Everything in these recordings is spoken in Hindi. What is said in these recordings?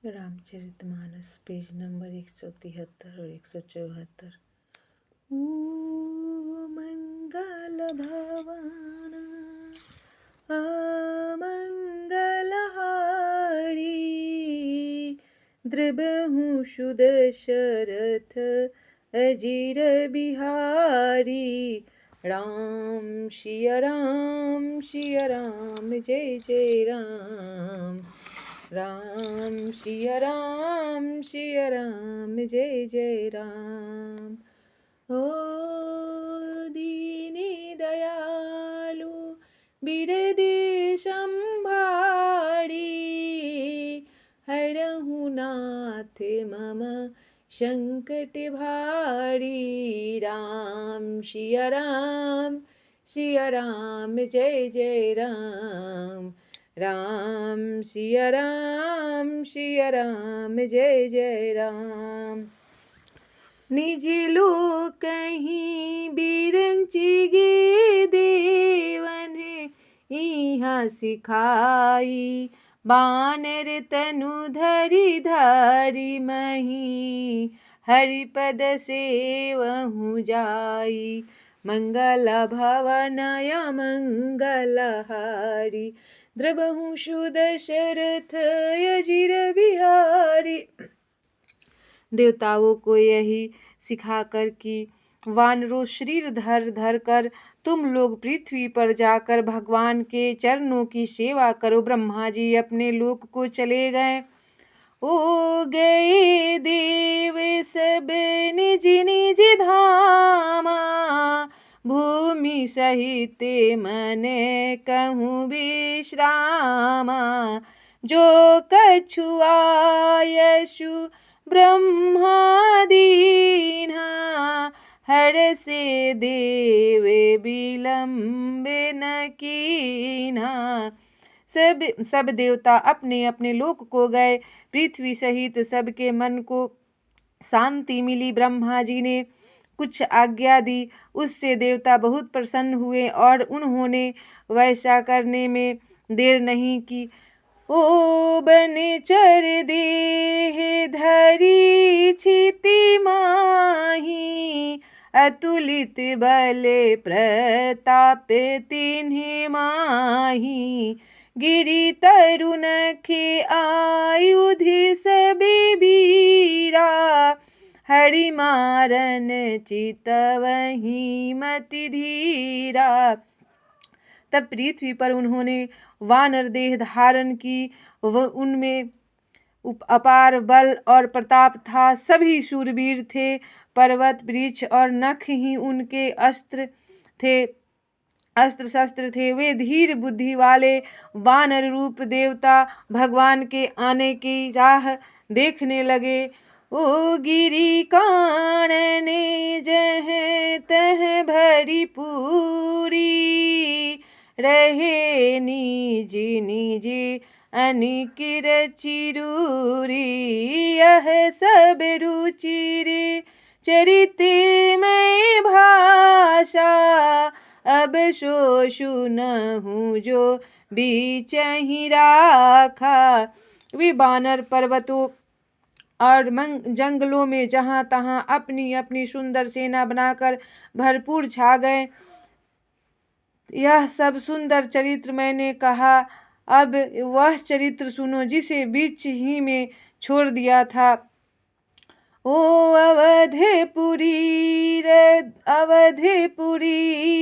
रामचरितमानस पेज नंबर 173 और 174। ओ मंगल भवन अमंगलहारी, द्रबहु सुदशरथ अजिर बिहारी। राम सिया राम जय जय राम। राम सिया राम जय जय राम। ओ दीनी दयालु बिरदि संभारी, हरहु नाथ मम संकट भारी। राम सिया राम जय जय राम। राम सिया राम जय जय राम। निज लोक कहीं बिरंची गे देवन, इहाँ सिखाई बानर तनु धरि धरि मही। हरिपद सेवहु जाई, मंगल भवन अमंगलहारी। द्रबहु सुदशरथ अजिर बिहारी। देवताओं को यही सिखाकर कि वानरों शरीर धर धर कर तुम लोग पृथ्वी पर जाकर भगवान के चरणों की सेवा करो। ब्रह्मा जी अपने लोक को चले गए। ओ गए देव सब निज निज धामा, भूमि सहित मन कहूँ विश्रामा। जो कछु आयसु ब्रह्मा दीन्हा, हर से देव विलंब न कीन्हा। सब देवता अपने अपने लोक को गए। पृथ्वी सहित सबके मन को शांति मिली। ब्रह्मा जी ने कुछ आज्ञा दी, उससे देवता बहुत प्रसन्न हुए और उन्होंने वैसा करने में देर नहीं की। ओ बनचर देह धरी छिति माही, अतुलित बल प्रताप तिन्हि माही। गिरि तरुण के आयुध सबे बीरा, हरि मारन चितवहि मति धीरा। तब पृथ्वी पर उन्होंने वानर देह धारण की। उनमें अपार बल और प्रताप था। सभी शूरवीर थे। पर्वत वृक्ष और नख ही उनके अस्त्र शस्त्र थे। वे धीर बुद्धि वाले वानर रूप देवता भगवान के आने की राह देखने लगे। ओ गिरि कानने जह तह भरी पूरी, रहे निज निज अनिकिर चिरूरी। यह सब रुचिर चरित में भाषा, अब सो सुनहु जो बीचहि राखा। वे बानर पर्वतों और जंगलों में जहाँ तहाँ अपनी अपनी सुंदर सेना बनाकर भरपूर छा गए। यह सब सुंदर चरित्र मैंने कहा, अब वह चरित्र सुनो जिसे बीच ही में छोड़ दिया था। ओ अवधपुरी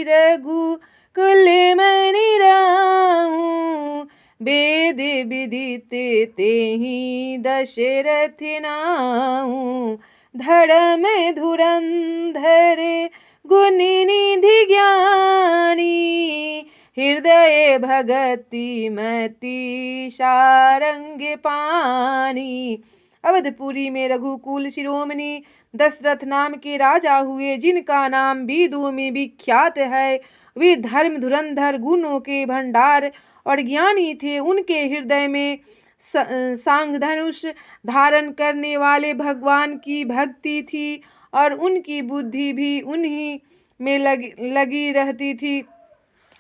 रघुकुल मणि राहु, वेद विदित तेहि दशरथ नाहु। धर्म धुरंधर गुण निधि ज्ञानी, हृदय भगति मति सारंग पानी। अवधपुरी में रघुकुल शिरोमणि दशरथ नाम के राजा हुए, जिनका नाम वेदों में विख्यात है। वे धर्म धुरंधर, गुणों के भंडार और ज्ञानी थे। उनके हृदय में सांग धनुष धारण करने वाले भगवान की भक्ति थी और उनकी बुद्धि भी उन्हीं में लगी रहती थी।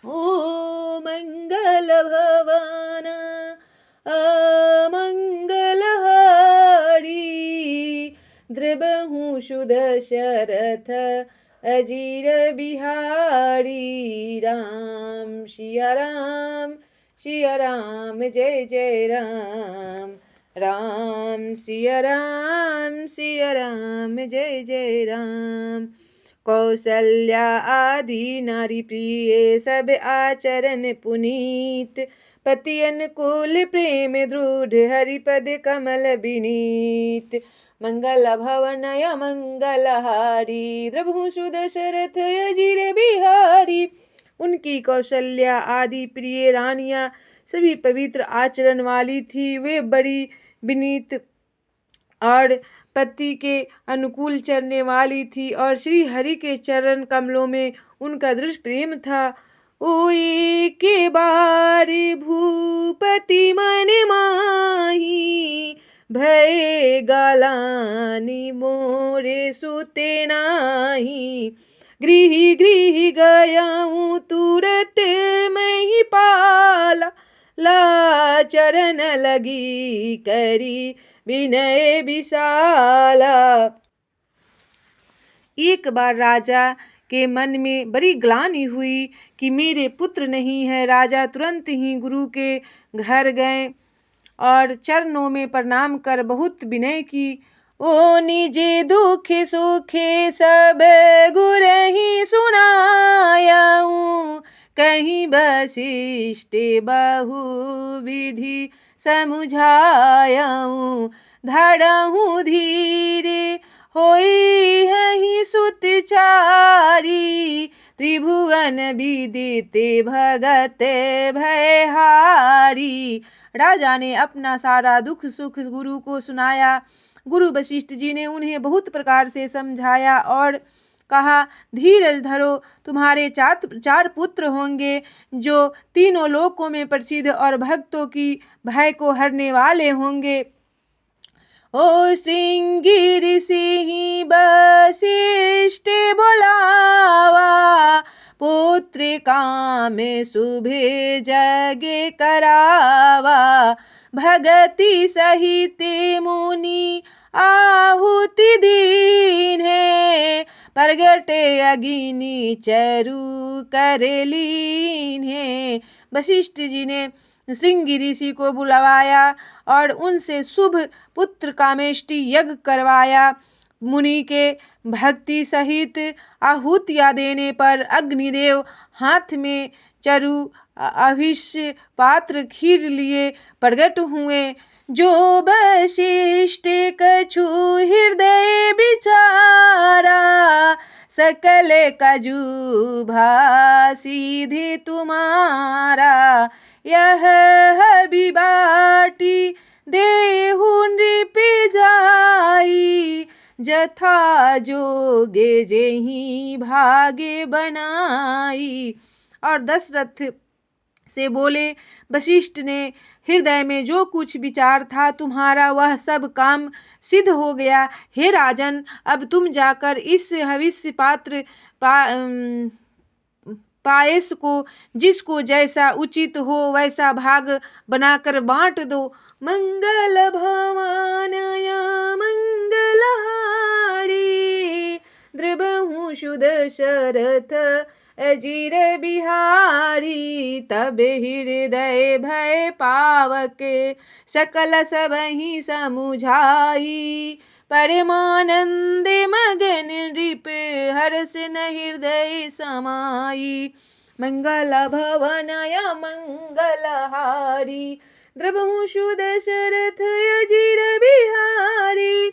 ओ मंगल भवन अमंगलहारी, द्रबहु सुदशरथ अजीर बिहारी। राम सिया राम जय जय राम। राम सिया राम जय जय राम। कौसल्या आदि नारी प्रिय सब आचरण पुनीत। पति अनुकूल प्रेम दृढ़ हरिपद कमल विनीत। मंगल भवनय मंगलहारी द्रबहु सुदशरथ अजीर बिहारी। उनकी कौशल्या आदि प्रिय रानियां सभी पवित्र आचरण वाली थी। वे बड़ी विनीत और पति के अनुकूल चलने वाली थी और श्री हरि के चरण कमलों में उनका दृढ़ प्रेम था। ओ एक बार भूपति मन माही भय गालानी मोरे सुते नाही। गृह गृह गयाऊँ तुरत मही पाला ला चरण लगी करी विनय विशाला। एक बार राजा के मन में बड़ी ग्लानि हुई कि मेरे पुत्र नहीं है। राजा तुरंत ही गुरु के घर गए और चरणों में प्रणाम कर बहुत विनय की। ओ निजे दुख सुखे सब गुरहि सुनायाऊँ। कहीं वशिष्ठ बहु विधि समुझायाऊँ। धरहूँ धीरे होई हहि सुतचारी। त्रिभुवन विदित भगत भयहारी। राजा ने अपना सारा दुख सुख गुरु को सुनाया। गुरु वशिष्ठ जी ने उन्हें बहुत प्रकार से समझाया और कहा, धीरज धरो, तुम्हारे चार पुत्र होंगे जो तीनों लोकों में प्रसिद्ध और भक्तों की भय को हरने वाले होंगे। ओ श्रृंगी ऋषि वशिष्ठ बोलावा। पुत्र काम शुभे जगे करावा। भगति सहित मुनि आहुति दीन है। प्रगटे अग्नि चरु करेलीन है। वशिष्ठ जी ने श्रृंगी ऋषि को बुलवाया और उनसे शुभ पुत्र कामेष्टि यज्ञ करवाया। मुनि के भक्ति सहित आहुतियाँ देने पर अग्निदेव हाथ में चरु अभिष्य पात्र खीर लिए प्रगट हुए। जो वशिष्ठ कछु हृदय विचारा। सकल कजु भासिधि तुम्हारा। यह बिबाटी देहु नृप जाई। जथा जोगे जेहि भागे बनाई। और दशरथ से बोले, वशिष्ठ ने हृदय में जो कुछ विचार था तुम्हारा वह सब काम सिद्ध हो गया। हे राजन, अब तुम जाकर इस हविष्य पात्र पायस को जिसको जैसा उचित हो वैसा भाग बनाकर बांट दो। मंगल भवानय मंगलहारी। द्रबहु सुदशरथ अजीर बिहारी। तब हृदय भय पावके सकल सबहि समुझाई। परमानंद मगन नृप हर्ष न हृदय समाई। मंगल भवनय मंगलहारी। द्रबहु सुदशरथ अजीर बिहारी।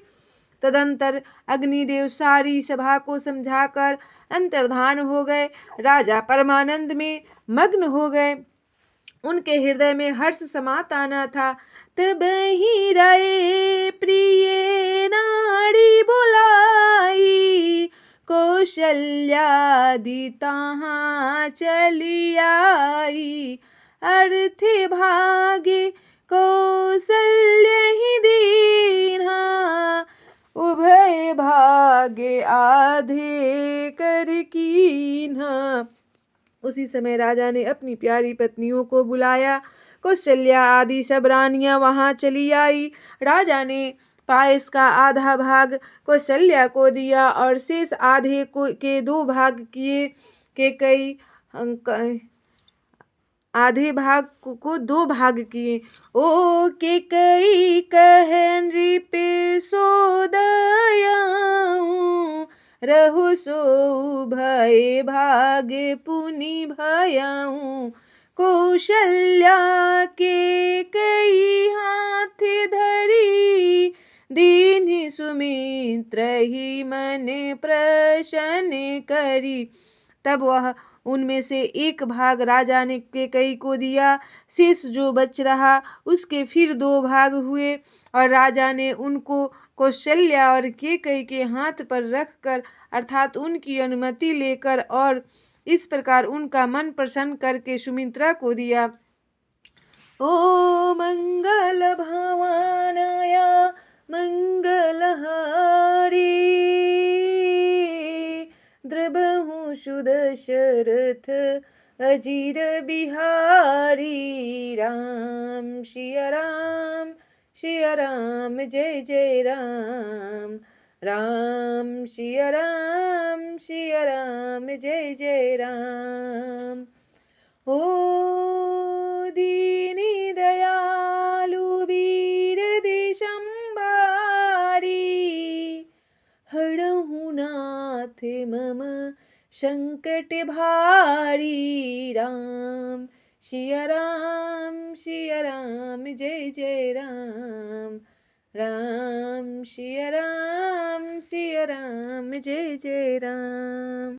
तदंतर अग्निदेव सारी सभा को समझाकर अंतर्धान हो गए। राजा परमानंद में मग्न हो गए। उनके हृदय में हर्ष समाता न था। तब ही रहे प्रिय नाड़ी बुलाई। कौशल्यादि तहाँ चली आई। अर्थ भागे कौशल्य ही दीन्हा। उभय भागे आधे कर कीन्हा। उसी समय राजा ने अपनी प्यारी पत्नियों को बुलाया। कौशल्या आदि सब रानियां वहां चली आई। राजा ने पायस का आधा भाग कौशल्या को दिया और शेष आधे को के 2 भाग किए। कैकेयी आधे भाग को 2 भाग किए। ओ कैकेयी कहे नृप सो दयाऊँ, रहो सो भय भाग पुनि भयाऊँ। कौशल्या कैकेयी हाथ धरी, दीन्ही सुमित्र ही मन प्रसन्न करी। तब वह उनमें से एक भाग राजा ने कैकेयी को दिया। शेष जो बच रहा उसके फिर 2 भाग हुए और राजा ने उनको कौशल्या और कैकेयी के हाथ पर रखकर अर्थात उनकी अनुमति लेकर और इस प्रकार उनका मन प्रसन्न करके सुमित्रा को दिया। ओ मंगल भवानाया मंगलहारी, द्रबहु सुदशरथ अजीर बिहारी। राम सिया राम, सिया राम जय जय राम। राम सिया राम, सिया राम जय जय राम। ओ दीनी दयालु वीर दिशंबारी, हरहु नाथ मम संकट भारी। राम सिया राम, सिया राम जय जय राम। राम सिया राम, सिया राम जय जय राम।